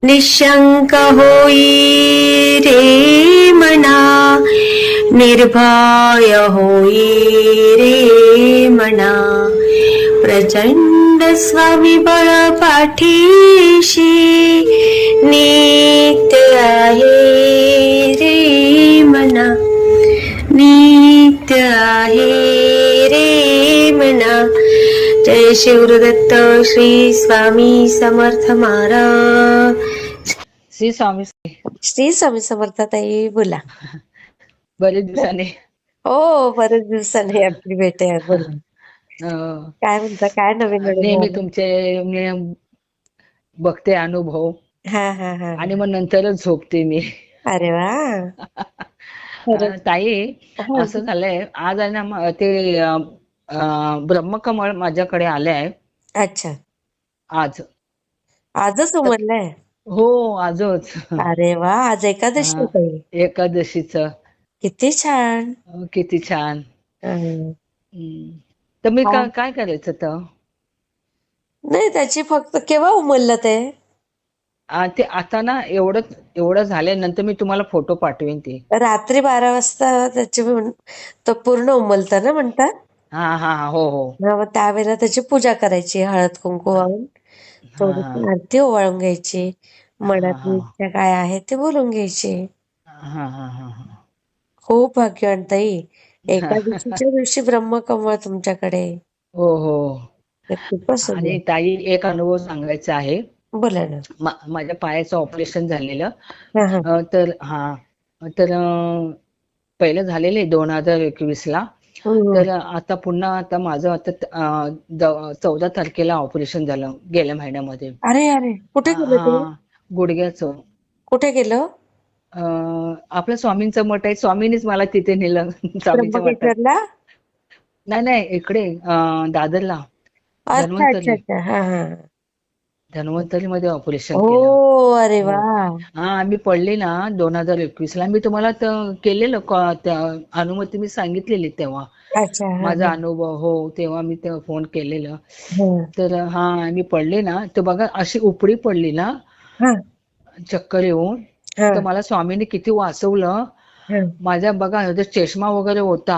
निशंक होई रे मना, निर्भय होई रे मना, प्रचंड स्वविबळ पाठीशी नित्य आहे रे मना, नित्य आहे रे मना. जय शिवदत्त श्री स्वामी समर्थ महाराज. श्री स्वामी. श्री स्वामी समर्थ ताई, बोला. बरेच दिवसाने. हो, बरेच दिवसांनी आपली भेट आहे. बोला, काय म्हणता, काय नवीन नेहमी अनुभव? तुमचे मी बघते अनुभव हा हा हा. आणि मग नंतरच झोपते मी. अरे वा. खरंच. ताई, हा. असं झालंय आज आहे ना ते ब्रह्मकमळ माझ्याकडे आले आहे अच्छा, आज. आजच तर उमरलंय? हो, आजच. अरे वा, आज एकादशी आहे ताई. एकादशीच. किती छान. किती छान. हं. तर मी हा. काय करायचं तर नाही, त्याची फक्त केव्हा उमरलं ते? ते आता ना एवढं झाल्यानंतर मी तुम्हाला फोटो पाठवेन ते. रात्री 12 वाजता त्याची तो पूर्ण उमलतं ना म्हणतात. हा हा हा, हो हो. मग त्यावेळेला त्याची पूजा करायची, हळद कुंकू हा वाहून हा थोडीशी आरती ओवाळून घ्यायची, हा मनातली हा इच्छा काय आहे ते बोलून घ्यायची. हा हा हा खूप भाग्यवान ताई. हा. एकादशीच्या दिवशी ब्रह्मकमळ तुमच्याकडे. हो हो. ते खूपच आणि सुंदर. ताई, एक अनुभव सांगायचा आहे. बोला ना. माझ्या पायाचं ऑपरेशन झालेलं. हा हा. तर पहिलं झालेलं आहे 2021 ला. हम्म. तर आता पुन्हा आता माझं आता 14 तारखेला ऑपरेशन झालं गेल्या महिन्यामध्ये. अरे अरे, कुठे गेलं ते? हा, गुडघ्याचं. कुठे गेलं? आपल्या स्वामींचं मठ आहे, स्वामींनीच मला तिथे नेलं. स्वामींच्या मठात. त्र्यंबकेश्वरला? नाही नाही, इकडे दादरला. अच्छा अच्छा धन्वंतरी. अच्छा. हा हा. धन्वंतरी मध्ये ऑपरेशन केलं. हो, अरे वा. हो. हा, मी पडले ना 2021 ला. मी तुम्हाला केलेलं अनुमती मी सांगितलेली तेव्हा. अच्छा. हा माझा हा. अनुभव. हो, तेव्हा मी तेव्हा फोन केलेलं. हा तर मी पडले ना, तर बघा अशी उपडी पडली ना, हा चक्कर येऊन. हा तर मला स्वामींनी किती वाचवलं. हा माझ्या बघा चष्मा वगैरे होता,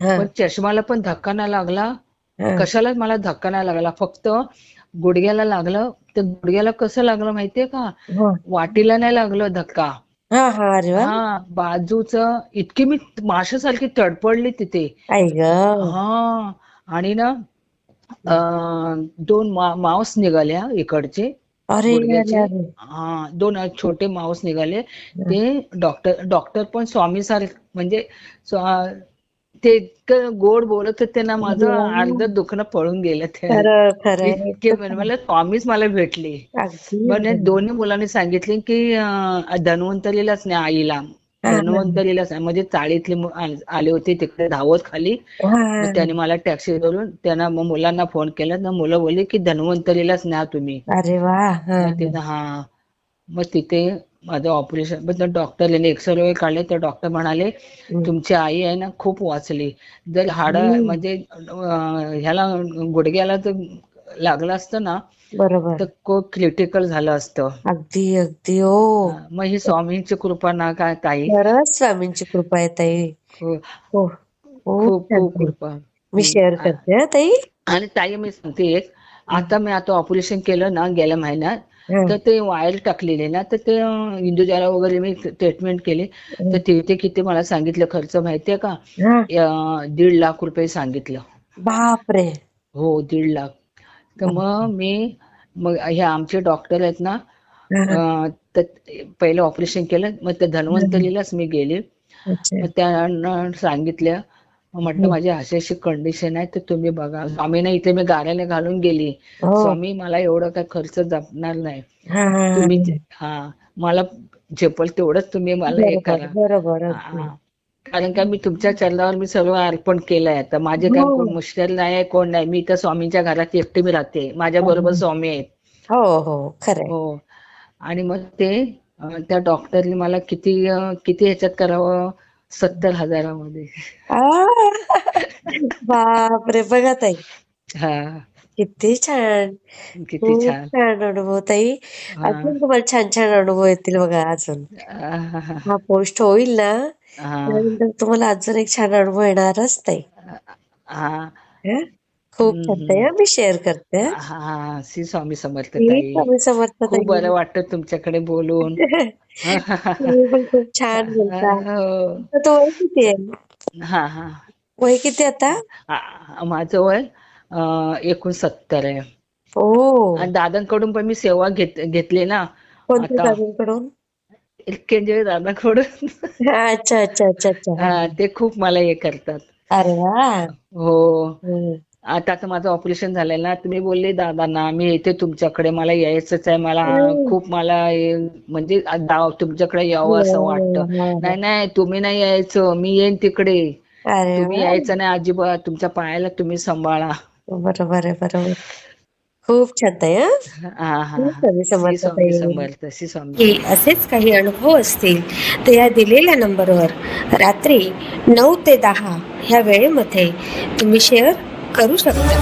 हा पण चष्माला पण धक्का नाही लागला. हा कशालाच मला धक्का नाही लागला. फक्त गुडघ्याला लागलं. तर गुडघ्याला कसं लागलं माहितीये का? हा वाटीला नाही लागलं धक्का. हा हा. अरे वा. हा, बाजूचं इतकी मी माशासारखी तडपडली तिथे. आई ग. हा. आणि ना दोन मांस निघाल्या इकडचे अरे अरे गुडघ्याचे. अरे. दोन छोटे मांस निघाले. ते डॉक्टर पण स्वामी सारखे म्हणजे ते इतकं गोड बोलत होते ना, अरे माझं वा. अर्ध दुखणं पळून गेलं ते. खरं खरं. इतके मला स्वामीच मला भेटले. अगदी पण अगदी. दोन्ही मुलांनी सांगितले की धन्वंतरीलाच नाही, आईला हा हा धन्वंतरीलाच नाही. म्हणजे चाळीतले आले होते तिकडे धावत खाली. हा मग हा. त्याने मला टॅक्सी धरून त्यांना मग मुलांना फोन केला. तर मुलं बोलली की धन्वंतरीलाच न्या तुम्ही. अरे वा. हा मग हा. तिथं मग तिथे माझं ऑपरेशन. पण डॉक्टरने एक्सरे काढले. तर डॉक्टर म्हणाले हम्म. तुमची आई आहे ना खूप वाचली. जर हम्म. म्हणजे ह्याला गुडघ्याला जर लागलं असतं ना, बरोबर. तर खूप क्रिटिकल झालं असतं. अगदी अगदी. हो. मग ही स्वामींची कृपा ना काय ताई. खरंच स्वामींची कृपा आहे ताई. खूप हो. खूप खूप छान खूप ताई. कृपा. मी शेअर करते हा ताई. आणि ताई, मी सांगते एक. आता ऑपरेशन केलं ना गेल्या महिन्यात. हा तर ते वायर टाकलेले ना, तर ते इंदुजाला वगैरे मी ट्रीटमेंट केली. तर तिथे किती मला सांगितलं खर्च माहितीये का? हा. 1.5 लाख रुपये सांगितलं. बापरे. हो, 1.5 लाख. तर मग हे आमचे डॉक्टर आहेत ना, हा हा. तर पहिलं ऑपरेशन केलं. मग त्या हा. धन्वंतरीलाच मी गेले. अच्छा. मग त्यांना सांगितलं. मग म्हटलं हम्म. माझी अशी कंडिशन आहे, तर तुम्ही बघा. स्वामींना इथे मी गाऱ्याने घालून गेली. हो. स्वामी, मला एवढं काय खर्च जमणार नाही. हा हा तुम्ही हा. मला झेपल तेवढंच तुम्ही मला हे बरोबर करा. बरोबर. अगदी. हा. कारण का मी तुमच्या चरणावर मी सगळं अर्पण केलंय. आता माझे काय हो. कोण मुश्किल नाही आहे, कोण नाही. मी तर स्वामींच्या घरात एकटी मी राहते. माझ्या बरोबर स्वामी आहेत. हो हो. खरंय. हो. आणि मग त्या डॉक्टरने मला किती ह्याच्यात करावं, 70,000 मध्ये. आ! बापरे. बघा ताई. हा. किती छान. किती खूप छान. छान अनुभव ताई. हा. अजून तुम्हाला छान छान अनुभव येतील बघा अजून. हा. हा पोस्ट होईल ना, हा. त्यानंतर तुम्हाला अजून एक छान अनुभव येणारच ताई. हा. हं. खूप छान ताई. हम्म. मी शेअर करते हं. हा. श्री स्वामी समर्थ श्री ताई. स्वामी समर्थ खूप ताई. बरं वाटतं तुमच्याकडे बोलून. तुम्ही पण खूप छान बोलता. हो. तुमचं तो वय किती आहे? हा. हा. वय किती आता? माझं वय 69 आहे. ओ. आणि दादांकडून पण मी सेवा घेतली ना कोणत्या आता. दादांकडून? केंजळे दादांकडून. अच्छा, अच्छा, अच्छा, अच्छा. हां, हां. ते खूप मला हे करतात. अरे वाह! हो. हं. आता तर माझं ऑपरेशन झालेलं ना, तुम्ही बोलले दादांना मी येते तुमच्याकडे, मला यायचंच आहे, मला हं. खूप मला म्हणजे तुमच्याकडे यावं असं वाटतं. हां, हां. नाही नाही, तुम्ही नाही यायचं, मी येईन तिकडे. अरे तुम्ही वाह! यायचं नाही अजिबात, तुमच्या पायाला तुम्ही सांभाळा. बरोबर आहे, बरोबर. खूप छान ताई हं. हा. हा. खूप स्वामी श्री समर्थ स्वामी ताई. समर्थ, श्री स्वामी की समर्थ. असेच काही अनुभव असतील तर या दिलेल्या नंबरवर रात्री 9 ते 10 ह्या वेळेमध्ये तुम्ही शेअर करू शकता.